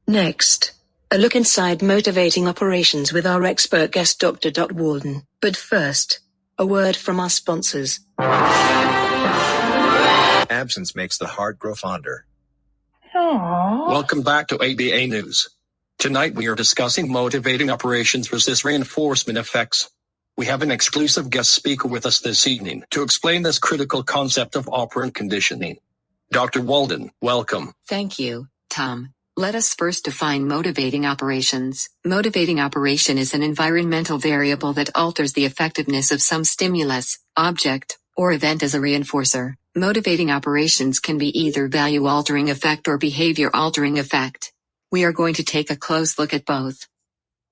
Next, a look inside motivating operations with our expert guest Dr. Walden. But first, a word from our sponsors. Absence makes the heart grow fonder. Aww. Welcome back to ABA News. Tonight we are discussing motivating operations versus reinforcement effects. We have an exclusive guest speaker with us this evening to explain this critical concept of operant conditioning. Dr. Walden, welcome. Thank you, Tom. Let us first define motivating operations. Motivating operation is an environmental variable that alters the effectiveness of some stimulus, object, or event as a reinforcer. Motivating operations can be either value-altering effect or behavior-altering effect. We are going to take a close look at both.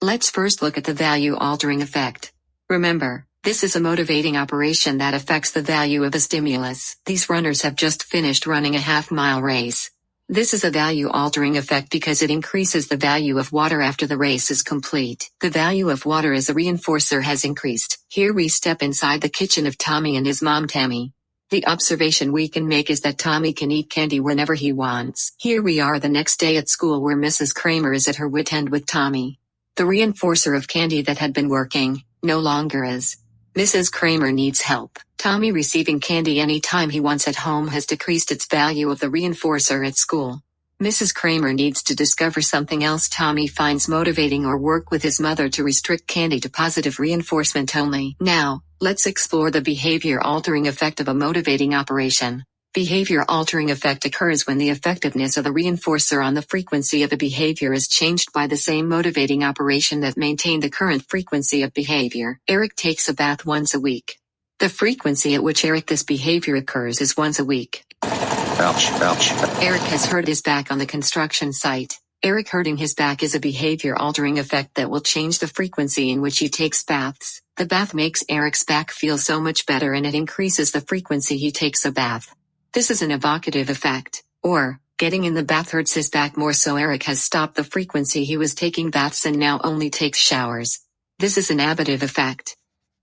Let's first look at the value-altering effect. Remember, this is a motivating operation that affects the value of a stimulus. These runners have just finished running a half-mile race. This is a value-altering effect because it increases the value of water after the race is complete. The value of water as a reinforcer has increased. Here we step inside the kitchen of Tommy and his mom Tammy. The observation we can make is that Tommy can eat candy whenever he wants. Here we are the next day at school where Mrs. Kramer is at her wit end with Tommy. The reinforcer of candy that had been working, no longer is. Mrs. Kramer needs help. Tommy receiving candy any time he wants at home has decreased its value of the reinforcer at school. Mrs. Kramer needs to discover something else Tommy finds motivating or work with his mother to restrict candy to positive reinforcement only. Now, let's explore the behavior-altering effect of a motivating operation. Behavior-altering effect occurs when the effectiveness of the reinforcer on the frequency of a behavior is changed by the same motivating operation that maintained the current frequency of behavior. Eric takes a bath once a week. The frequency at which this behavior occurs is once a week. Ouch, ouch. Eric has hurt his back on the construction site. Eric hurting his back is a behavior-altering effect that will change the frequency in which he takes baths. The bath makes Eric's back feel so much better and it increases the frequency he takes a bath. This is an evocative effect, or, getting in the bath hurts his back more, so Eric has stopped the frequency he was taking baths and now only takes showers. This is an ablative effect.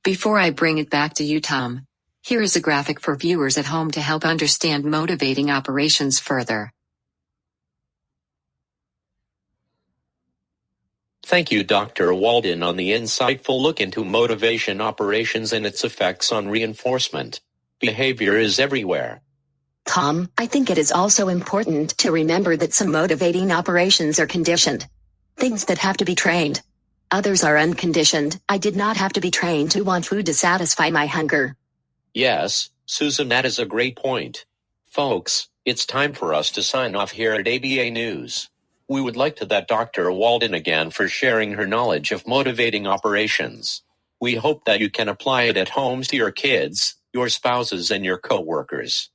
Before I bring it back to you, Tom, here is a graphic for viewers at home to help understand motivating operations further. Thank you, Dr. Walden, on the insightful look into motivation operations and its effects on reinforcement. Behavior is everywhere. Tom, I think it is also important to remember that some motivating operations are conditioned. Things that have to be trained. Others are unconditioned. I did not have to be trained to want food to satisfy my hunger. Yes, Susan, that is a great point. Folks, it's time for us to sign off here at ABA News. We would like to thank Dr. Walden again for sharing her knowledge of motivating operations. We hope that you can apply it at home to your kids, your spouses, and your co-workers.